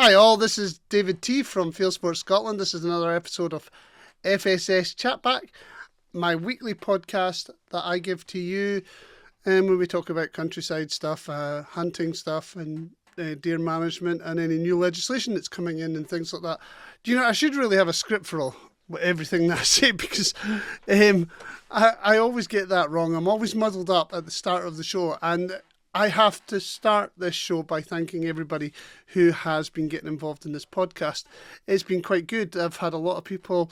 Hi all, this is David T from Field Sports Scotland. This is another episode of FSS Chatback, my weekly podcast that I give to you when we talk about countryside stuff, hunting stuff and deer management and any new legislation that's coming in and things like that. Do you know, I should really have a script for everything that I say because I always get that wrong. I'm always muddled up at the start of the show, and I have to start this show by thanking everybody who has been getting involved in this podcast. It's been quite good. I've had a lot of people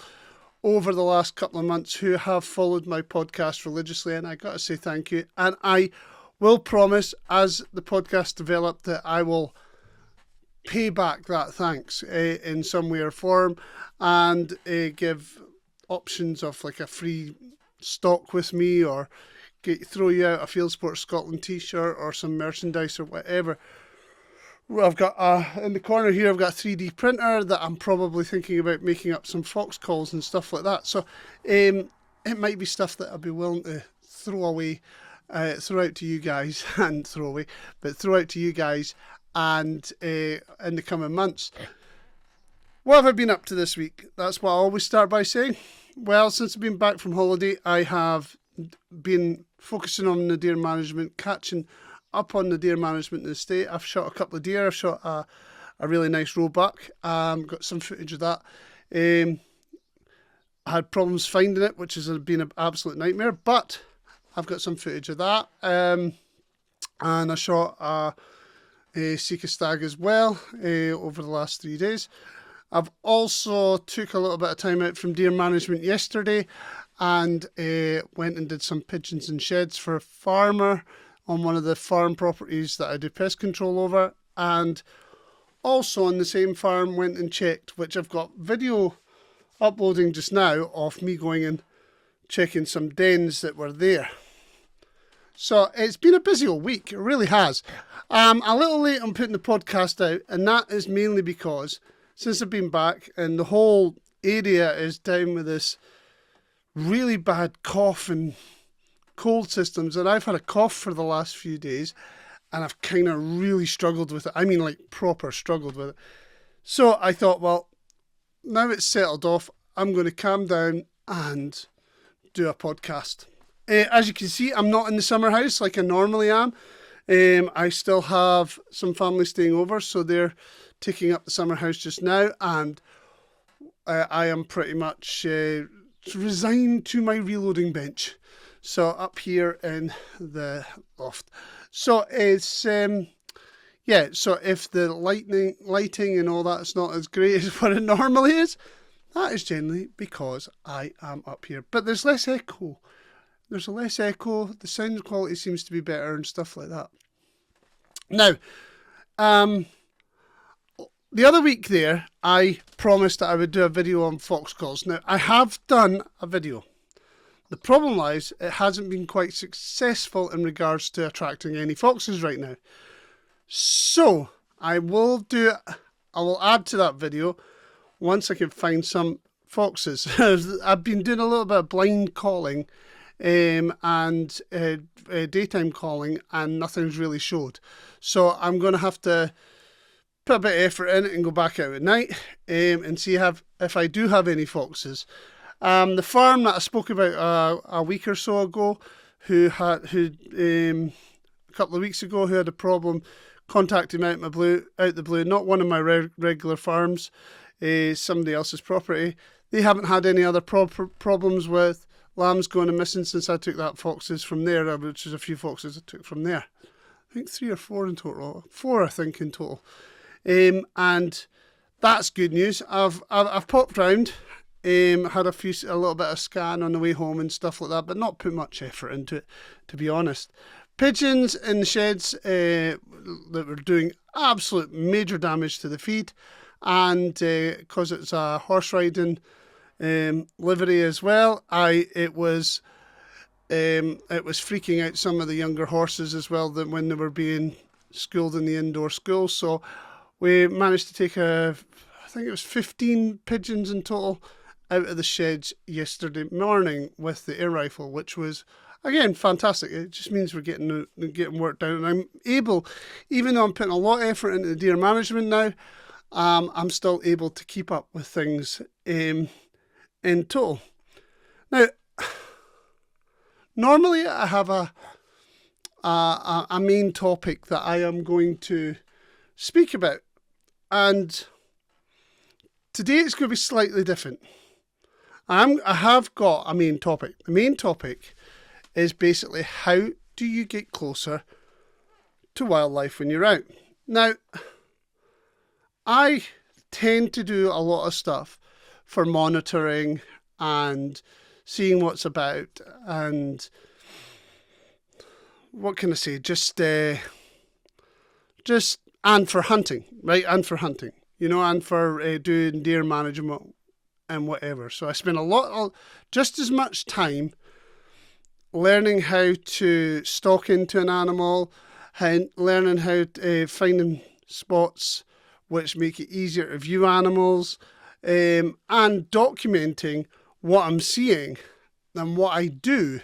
over the last couple of months who have followed my podcast religiously, and I got to say thank you. And I will promise, as the podcast developed, that I will pay back that thanks in some way or form, and give options of like a free stock with me, or throw you out a Field Sports Scotland t-shirt or some merchandise or whatever. Well, I've got in the corner here, I've got a 3D printer that I'm probably thinking about making up some fox calls and stuff like that. So it might be stuff that I'll be willing to throw out to you guys and throw out to you guys and in the coming months. What have I been up to this week? That's what I always start by saying. Well, since I've been back from holiday, I have been focusing on the deer management, catching up on the deer management in the state. I've shot a couple of deer. I've shot a really nice roebuck. Got some footage of that. I had problems finding it, which has been an absolute nightmare, but I've got some footage of that. And I shot a Sika stag as well over the last 3 days. I've also took a little bit of time out from deer management yesterday and went and did some pigeons and sheds for a farmer on one of the farm properties that I do pest control over. And also on the same farm went and checked, which I've got video uploading just now of me going and checking some dens that were there. So it's been a busy old week, it really has. A little late on putting the podcast out, and that is mainly because since I've been back and the whole area is down with this really bad cough and cold systems, and I've had a cough for the last few days and I've kind of really struggled with it. I mean, like proper struggled with it. So I thought, well, now it's settled off, I'm going to calm down and do a podcast. As you can see, I'm not in the summer house like I normally am. I still have some family staying over, so they're taking up the summer house just now, and I am pretty much resigned to my reloading bench. So up here in the loft. So it's so if the lighting and all that's not as great as what it normally is, that is generally because I am up here. But there's less echo. There's less echo. The sound quality seems to be better and stuff like that. Now, the other week there, I promised that I would do a video on fox calls. Now, I have done a video. The problem lies, it hasn't been quite successful in regards to attracting any foxes right now. So, I will add to that video once I can find some foxes. I've been doing a little bit of blind calling and daytime calling, and nothing's really showed. So I'm going to have to put a bit of effort in it and go back out at night and see if I do have any foxes. The farm that I spoke about a week or so ago, who a couple of weeks ago, who had a problem contacting me out the blue, not one of my regular farms, somebody else's property. They haven't had any other problems with lambs going missing since I took that foxes from there, which is a few foxes I took from there. I think 3 or 4 in total. 4, I think, in total. And that's good news. I've popped round, had a little bit of scan on the way home and stuff like that, but not put much effort into it, to be honest. Pigeons in the sheds that were doing absolute major damage to the feed, and because it's a horse riding livery as well, it was freaking out some of the younger horses as well, that when they were being schooled in the indoor school. So we managed to take I think it was 15 pigeons in total out of the sheds yesterday morning with the air rifle, which was, again, fantastic. It just means we're getting work done. And I'm able, even though I'm putting a lot of effort into the deer management now, I'm still able to keep up with things in total. Now, normally I have a main topic that I am going to speak about, and today it's going to be slightly different. I have got a main topic. The main topic is basically how do you get closer to wildlife when you're out. Now, I tend to do a lot of stuff for monitoring and seeing what's about, and what can I say? Just and for hunting, right? And for hunting, and for doing deer management and whatever. So I spend just as much time learning how to stalk into an animal, learning how to finding spots which make it easier to view animals, and documenting what I'm seeing than what I do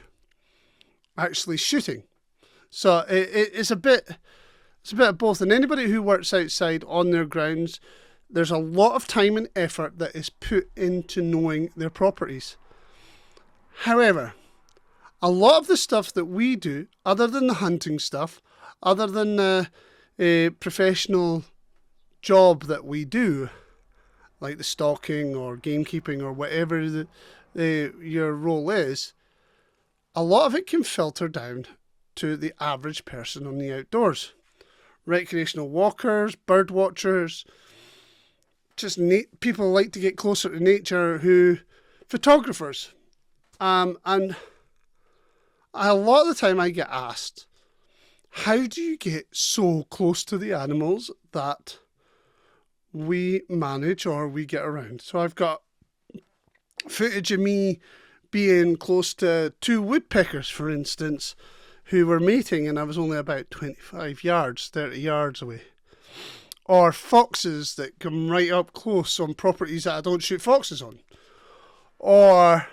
actually shooting. So it's a bit of both. And anybody who works outside on their grounds, there's a lot of time and effort that is put into knowing their properties. However, a lot of the stuff that we do, other than the hunting stuff, other than the professional job that we do, like the stalking or gamekeeping or whatever your role is, a lot of it can filter down to the average person on the outdoors. Recreational walkers, bird watchers, just people like to get closer to nature, photographers. And a lot of the time I get asked, how do you get so close to the animals that we manage or we get around? So I've got footage of me being close to 2 woodpeckers, for instance, who were mating, and I was only about 30 yards away. Or foxes that come right up close on properties that I don't shoot foxes on. Or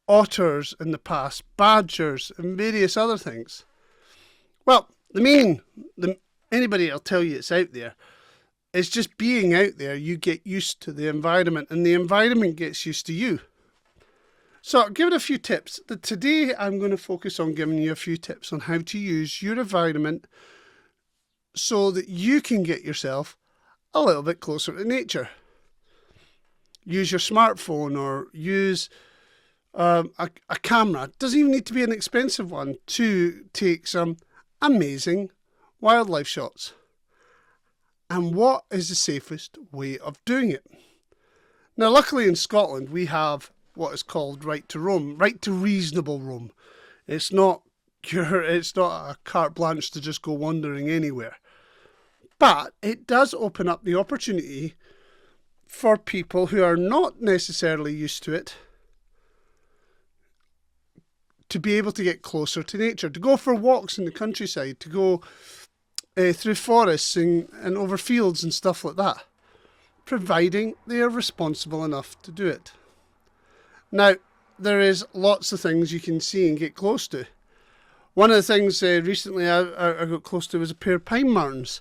otters in the past, badgers, and various other things. Well, anybody will tell you it's out there. It's just being out there, you get used to the environment, and the environment gets used to you. So I'll give it a few tips. Today I'm going to focus on giving you a few tips on how to use your environment so that you can get yourself a little bit closer to nature. Use your smartphone or use a camera. It doesn't even need to be an expensive one to take some amazing wildlife shots. And what is the safest way of doing it? Now, luckily in Scotland, we have what is called right to roam, right to reasonable roam. It's not a carte blanche to just go wandering anywhere. But it does open up the opportunity for people who are not necessarily used to it to be able to get closer to nature, to go for walks in the countryside, to go through forests and over fields and stuff like that, providing they are responsible enough to do it. Now, there is lots of things you can see and get close to. One of the things recently I got close to was a pair of pine martens,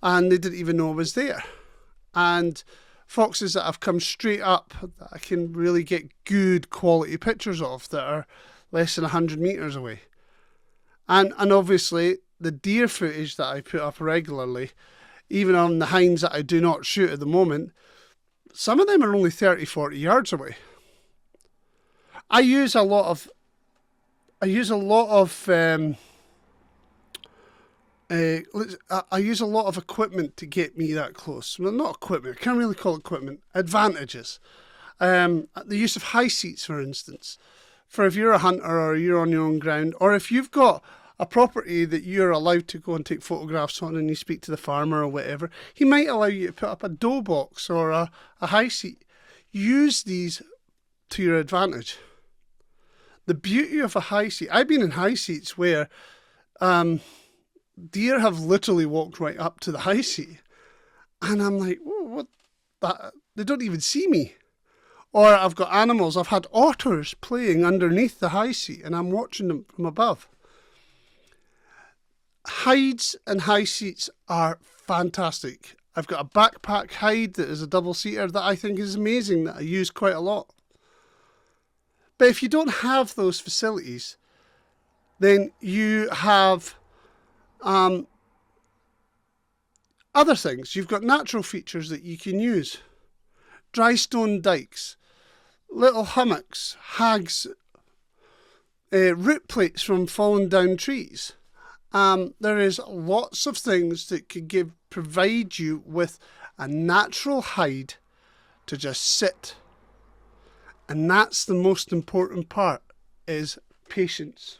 and they didn't even know I was there. And foxes that have come straight up that I can really get good quality pictures of that are less than 100 metres away. And obviously the deer footage that I put up regularly, even on the hinds that I do not shoot at the moment, some of them are only 30-40 yards away. I use a lot of equipment to get me that close. Well, not equipment, I can't really call it equipment. Advantages. The use of high seats, for instance, for if you're a hunter or you're on your own ground, or if you've got a property that you're allowed to go and take photographs on and you speak to the farmer or whatever, he might allow you to put up a doe box or a high seat. Use these to your advantage. The beauty of a high seat, I've been in high seats where deer have literally walked right up to the high seat, and I'm like, whoa, what? That they don't even see me. Or I've got animals, I've had otters playing underneath the high seat, and I'm watching them from above. Hides and high seats are fantastic. I've got a backpack hide that is a double-seater that I think is amazing, that I use quite a lot. But if you don't have those facilities, then you have other things. You've got natural features that you can use. Dry stone dikes, little hummocks, hags, root plates from fallen down trees. There is lots of things that could provide you with a natural hide to just sit. And that's the most important part, is patience.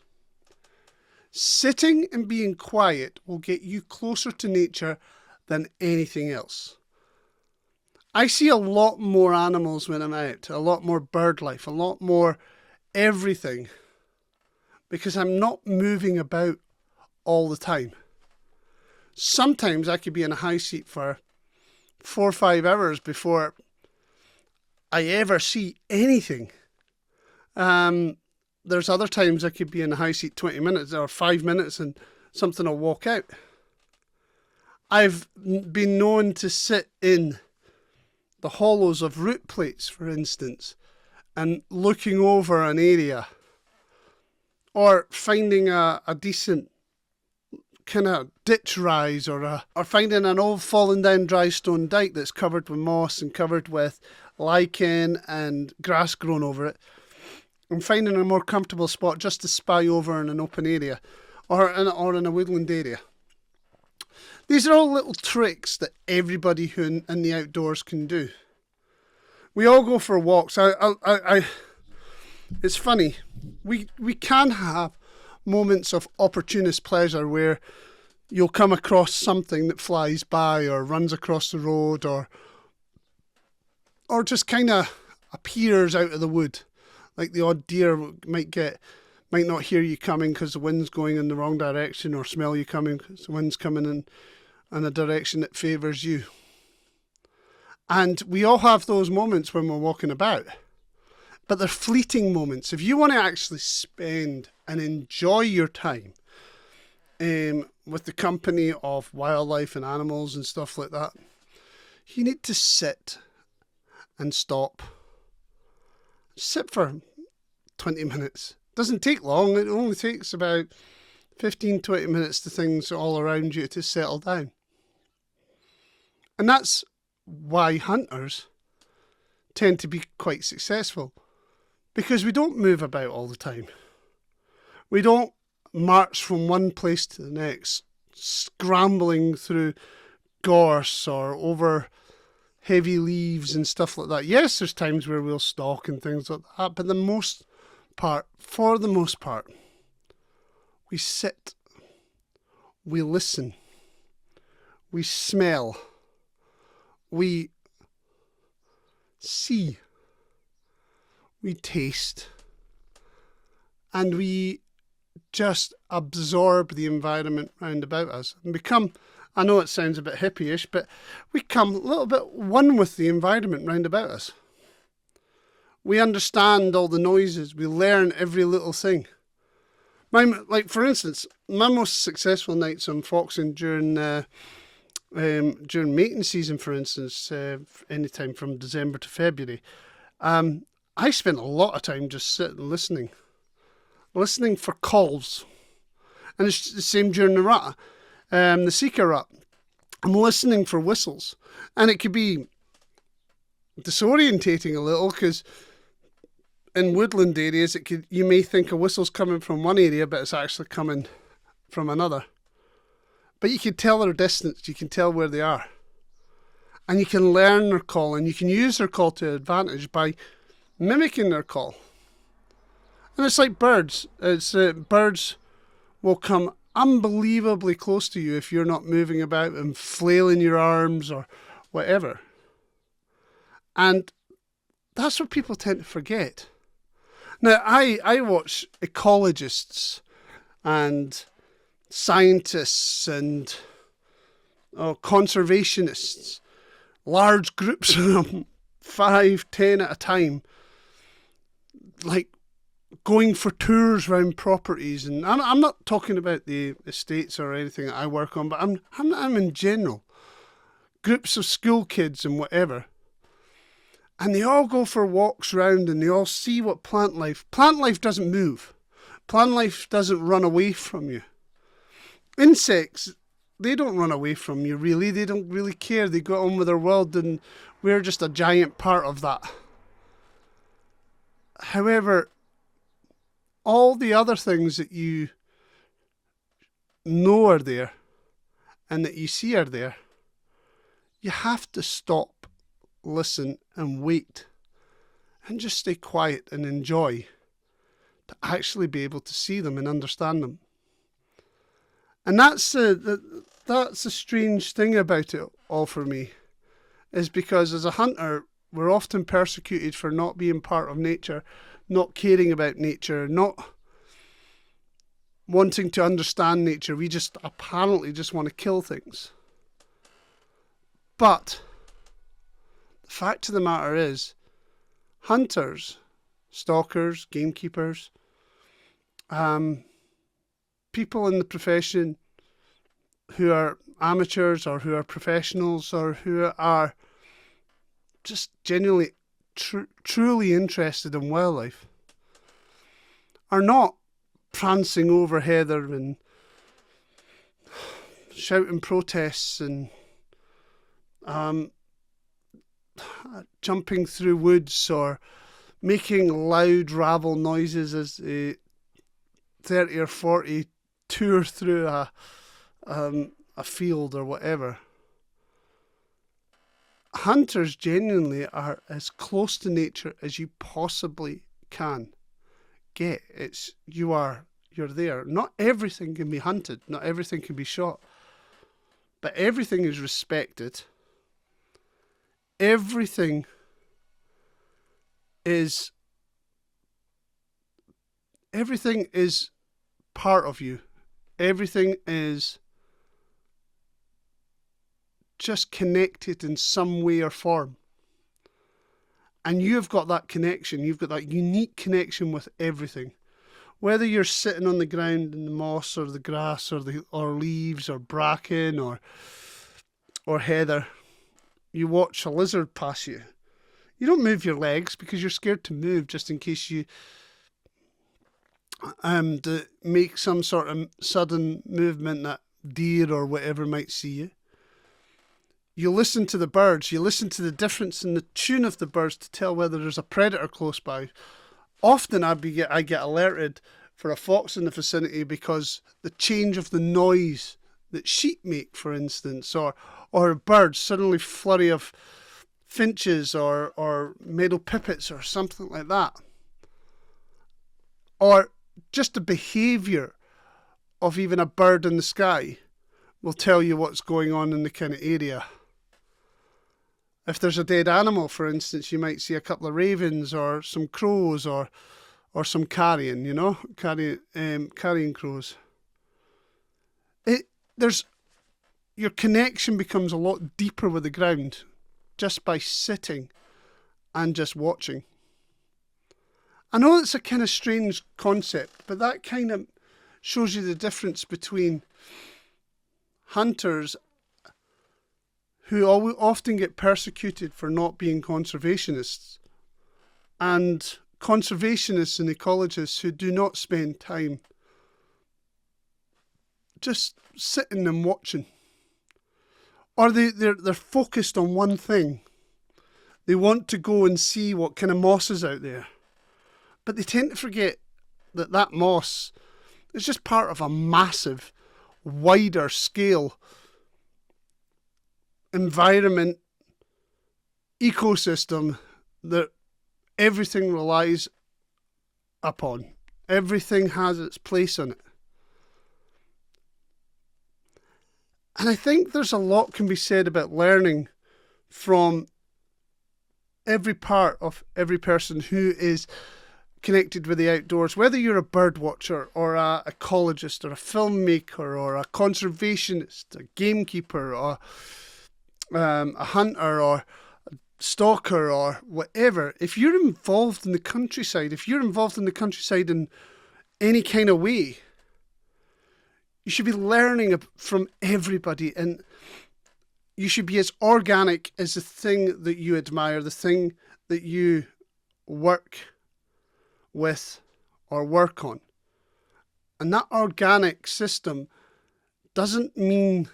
Sitting and being quiet will get you closer to nature than anything else. I see a lot more animals when I'm out, a lot more bird life, a lot more everything, because I'm not moving about all the time. Sometimes I could be in a high seat for 4 or 5 hours before I ever see anything. There's other times I could be in a high seat 20 minutes or 5 minutes and something will walk out. I've been known to sit in the hollows of root plates, for instance, and looking over an area, or finding a decent kind of ditch rise, or finding an old fallen down dry stone dike that's covered with moss and covered with lichen and grass grown over it, and finding a more comfortable spot just to spy over in an open area or in a woodland area. These are all little tricks that everybody who in the outdoors can do. We all go for walks. It's funny. We can have moments of opportunist pleasure where you'll come across something that flies by or runs across the road or just kind of appears out of the wood. Like the odd deer might not hear you coming because the wind's going in the wrong direction, or smell you coming because the wind's coming in a direction that favours you. And we all have those moments when we're walking about. But they're fleeting moments. If you want to actually spend and enjoy your time with the company of wildlife and animals and stuff like that, you need to sit and stop. Sit for 20 minutes. Doesn't take long. It only takes about 15-20 minutes to things all around you to settle down. And that's why hunters tend to be quite successful, because we don't move about all the time. We don't march from one place to the next, scrambling through gorse or over heavy leaves and stuff like that. Yes, there's times where we'll stalk and things like that, but for the most part, we sit, we listen, we smell, we see, we taste, and we just absorb the environment round about us and become, I know it sounds a bit hippie-ish, but we come a little bit one with the environment round about us. We understand all the noises. We learn every little thing. For instance, my most successful nights on foxing during mating season, for instance, anytime from December to February, I spent a lot of time just sitting listening for calls. And it's the same during the rut, the Sika rut. I'm listening for whistles, and it could be disorientating a little, because in woodland areas, you may think a whistle's coming from one area, but it's actually coming from another. But you can tell their distance, you can tell where they are. And you can learn their call, and you can use their call to advantage by mimicking their call. And it's like birds. Birds will come unbelievably close to you if you're not moving about and flailing your arms or whatever. And that's what people tend to forget. Now, I watch ecologists and scientists and conservationists, large groups of them, 5, 10 at a time, like going for tours around properties. And I'm not talking about the estates or anything that I work on, but I'm in general. Groups of school kids and whatever. And they all go for walks round and they all see what plant life doesn't move. Plant life doesn't run away from you. Insects, they don't run away from you really. They don't really care. They go on with their world and we're just a giant part of that. However, all the other things that you know are there and that you see are there, you have to stop, listen and wait and just stay quiet and enjoy to actually be able to see them and understand them. And that's the strange thing about it all for me, is because as a hunter, we're often persecuted for not being part of nature, not caring about nature, not wanting to understand nature. We just apparently just want to kill things. But the fact of the matter is, hunters, stalkers, gamekeepers, people in the profession who are amateurs or who are professionals or who are just genuinely truly interested in wildlife are not prancing over heather and shouting protests and jumping through woods or making loud rabble noises as a 30 or 40 tour through a field or whatever. Hunters genuinely are as close to nature as you possibly can get. You're there. Not everything can be hunted, not everything can be shot, but everything is respected. Everything is part of you. Everything is just connected in some way or form. And you've got that connection. You've got that unique connection with everything. Whether you're sitting on the ground in the moss or the grass or leaves or bracken or heather, you watch a lizard pass you. You don't move your legs because you're scared to move just in case you make some sort of sudden movement that deer or whatever might see you. You listen to the birds. You listen to the difference in the tune of the birds to tell whether there's a predator close by. Often I get alerted for a fox in the vicinity because the change of the noise that sheep make, for instance, or birds, suddenly flurry of finches or meadow pipits or something like that. Or just the behaviour of even a bird in the sky will tell you what's going on in the kind of area. If there's a dead animal, for instance, you might see a couple of ravens or some crows or some carrion, carrion crows. Your connection becomes a lot deeper with the ground just by sitting and just watching. I know it's a kind of strange concept, but that kind of shows you the difference between hunters who often get persecuted for not being conservationists and conservationists and ecologists who do not spend time just sitting and watching. Or they're focused on one thing. They want to go and see what kind of moss is out there. But they tend to forget that moss is just part of a massive, wider scale environment, ecosystem that everything relies upon. Everything has its place on it. And I think there's a lot can be said about learning from every part of every person who is connected with the outdoors, whether you're a bird watcher or a ecologist or a filmmaker or a conservationist, a gamekeeper or a hunter or stalker or whatever, if you're involved in the countryside, in any kind of way, you should be learning from everybody, and you should be as organic as the thing that you admire, the thing that you work with or work on. And that organic system doesn't mean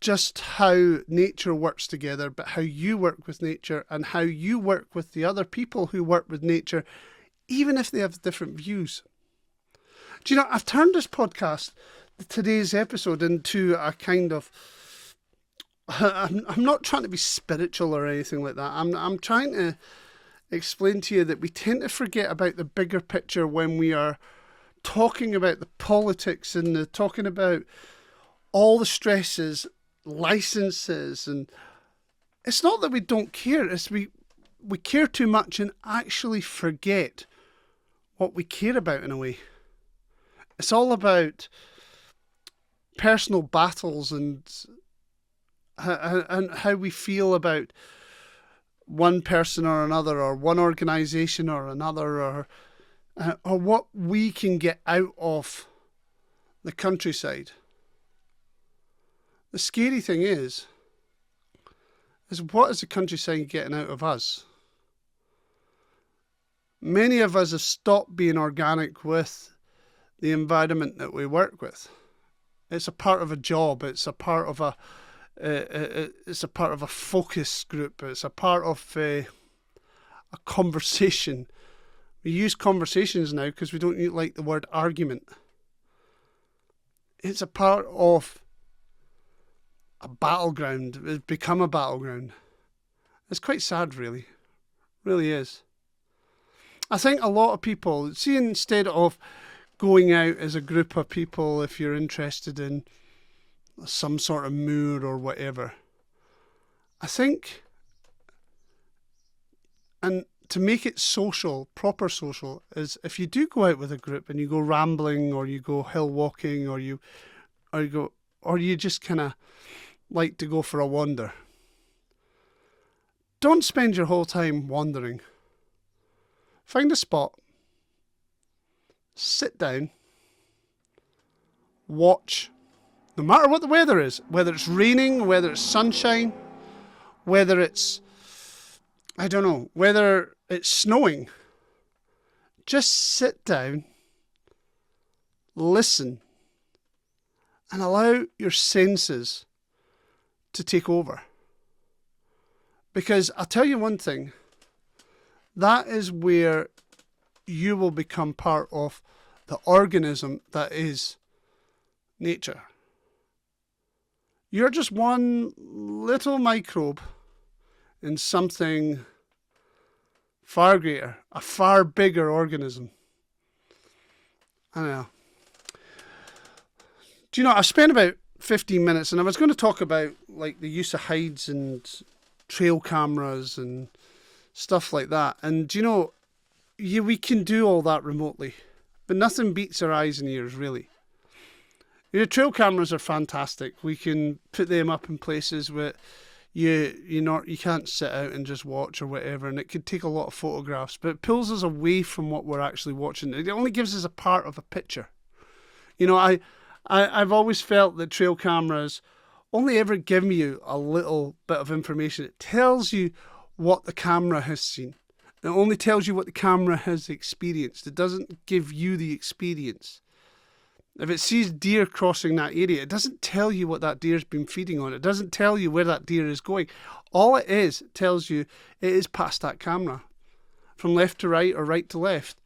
just how nature works together, but how you work with nature and how you work with the other people who work with nature, even if they have different views. Do you know, I've turned this podcast, today's episode, into a kind of, I'm not trying to be spiritual or anything like that. I'm trying to explain to you that we tend to forget about the bigger picture when we are talking about the politics and talking about all the stresses, licenses, and it's not that we don't care, it's we care too much and actually forget what we care about in a way. It's all about personal battles and how we feel about one person or another, or one organisation or another, or what we can get out of the countryside. The scary thing is what is the countryside getting out of us? Many of us have stopped being organic with the environment that we work with. It's a part of a job. It's a part of a focus group. It's a part of a conversation. We use conversations now because we don't like the word argument. It's a part of a battleground. It's become a battleground. It's quite sad, really. It really is. I think a lot of people, see, instead of going out as a group of people, if you're interested in some sort of mood or whatever, I think, and to make it social, proper social, is if you do go out with a group and you go rambling or you go hill walking or you just kind of like to go for a wander, don't spend your whole time wandering. Find a spot, sit down, watch, no matter what the weather is, whether it's raining, whether it's sunshine, whether it's, I don't know, whether it's snowing. Just sit down, listen, and allow your senses to take over. Because I'll tell you one thing, that is where you will become part of the organism that is nature. You're just one little microbe in something far greater, a far bigger organism. I don't know. Do you know, I spent about 15 minutes and I was going to talk about like the use of hides and trail cameras and stuff like that. And do you know, we can do all that remotely, but nothing beats our eyes and ears, really. Your trail cameras are fantastic. We can put them up in places where you can't sit out and just watch or whatever, and it could take a lot of photographs, but it pulls us away from what we're actually watching. It only gives us a part of a picture. You know, I've always felt that trail cameras only ever give you a little bit of information. It tells you what the camera has seen. It only tells you what the camera has experienced. It doesn't give you the experience. If it sees deer crossing that area, it doesn't tell you what that deer's been feeding on. It doesn't tell you where that deer is going. All it is, it tells you it is past that camera, from left to right or right to left.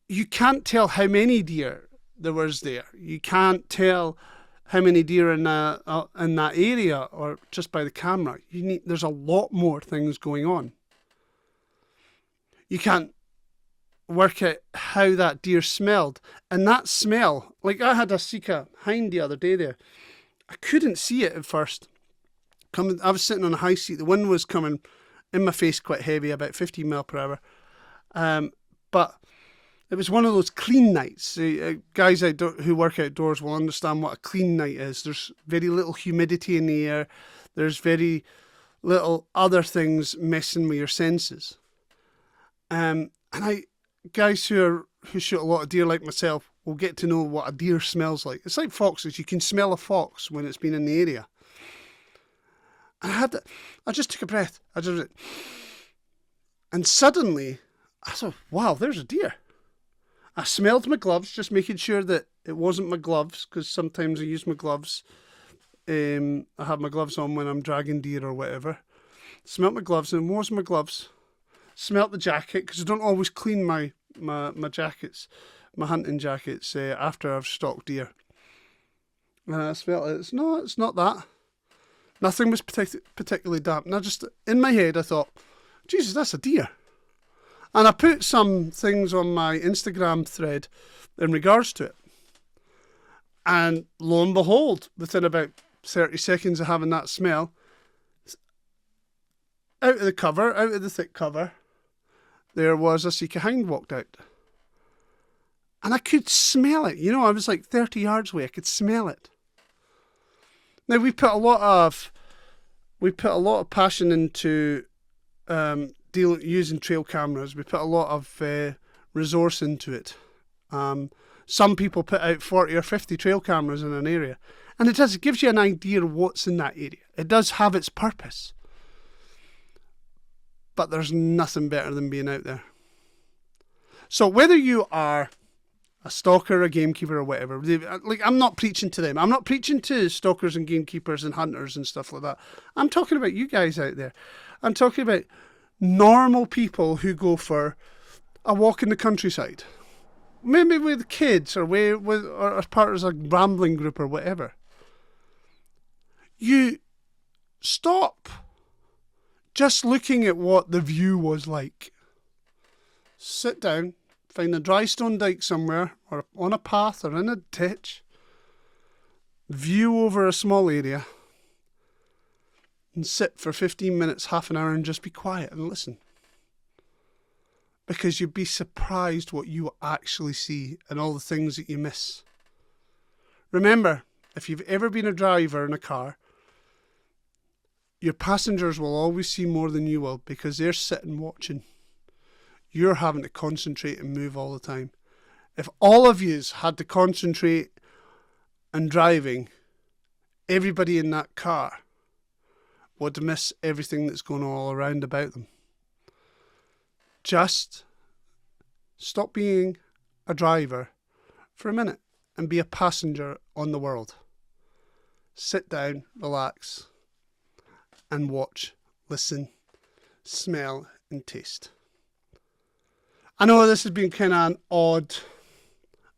You can't tell how many deer there was there. You can't tell how many deer in that area or just by the camera. There's a lot more things going on. You can't work out how that deer smelled. And that smell, like I had a Sika hind the other day there. I couldn't see it at first. I was sitting on a high seat. The wind was coming in my face quite heavy, about 15 mile per hour. But It was one of those clean nights. Guys who work outdoors will understand what a clean night is. There's very little humidity in the air. There's very little other things messing with your senses. Guys who shoot a lot of deer like myself will get to know what a deer smells like. It's like foxes. You can smell a fox when it's been in the area. And I just took a breath. And suddenly I thought, wow, there's a deer. I smelled my gloves, just making sure that it wasn't my gloves, because sometimes I use my gloves. I have my gloves on when I'm dragging deer or whatever. Smelt my gloves, and it wasn't my gloves. Smelt the jacket, because I don't always clean my jackets, my hunting jackets, after I've stalked deer. And I smelt it. It's not that. Nothing was particularly damp. And in my head, I thought, Jesus, that's a deer. And I put some things on my Instagram thread in regards to it. And lo and behold, within about 30 seconds of having that smell, out of the thick cover, there was a Sika hind walked out. And I could smell it. I was like 30 yards away. I could smell it. Now, we put a lot of passion into using trail cameras. We put a lot of resource into it. Some people put out 40 or 50 trail cameras in an area. And it gives you an idea of what's in that area. It does have its purpose. But there's nothing better than being out there. So whether you are a stalker, a gamekeeper or whatever, I'm not preaching to them. I'm not preaching to stalkers and gamekeepers and hunters and stuff like that. I'm talking about you guys out there. I'm talking about normal people who go for a walk in the countryside. Maybe with kids or as part of a rambling group or whatever. You stop just looking at what the view was like. Sit down, find a dry stone dike somewhere, or on a path, or in a ditch. View over a small area. And sit for 15 minutes, half an hour, and just be quiet and listen. Because you'd be surprised what you actually see and all the things that you miss. Remember, if you've ever been a driver in a car, your passengers will always see more than you will, because they're sitting watching. You're having to concentrate and move all the time. If all of yous had to concentrate and driving, everybody in that car would miss everything that's going on all around about them. Just stop being a driver for a minute and be a passenger on the world. Sit down, relax, and watch, listen, smell, and taste. I know this has been kind of an odd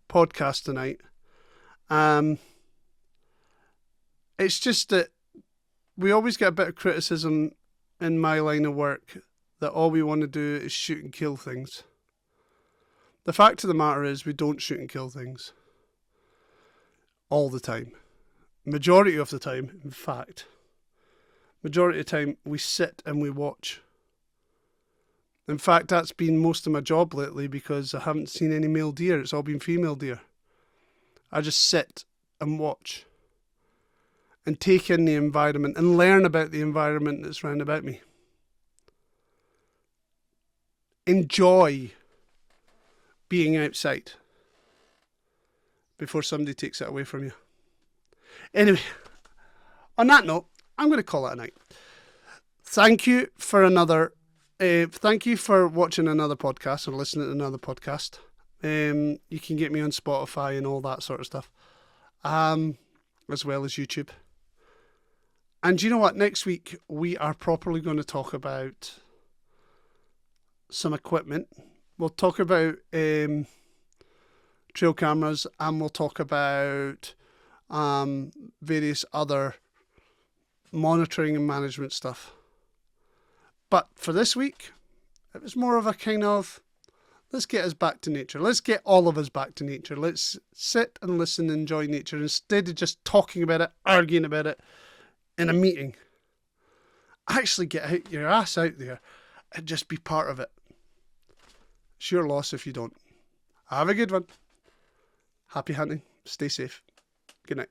podcast tonight. It's just that we always get a bit of criticism in my line of work that all we want to do is shoot and kill things. The fact of the matter is we don't shoot and kill things. All the time. Majority of the time, in fact. Majority of the time we sit and we watch. In fact, that's been most of my job lately, because I haven't seen any male deer. It's all been female deer. I just sit and watch and take in the environment and learn about the environment that's round about me. Enjoy being outside before somebody takes it away from you. Anyway, on that note, I'm going to call it a night. Thank you for watching another podcast or listening to another podcast. You can get me on Spotify and all that sort of stuff, as well as YouTube. And you know what? Next week we are properly going to talk about some equipment. We'll talk about trail cameras, and we'll talk about various other monitoring and management stuff. But for this week, it was more of a kind of, let's get us back to nature. Let's get all of us back to nature. Let's sit and listen and enjoy nature instead of just talking about it, arguing about it in a meeting. Actually get your ass out there and just be part of it. It's your loss if you don't. Have a good one. Happy hunting. Stay safe. Good night.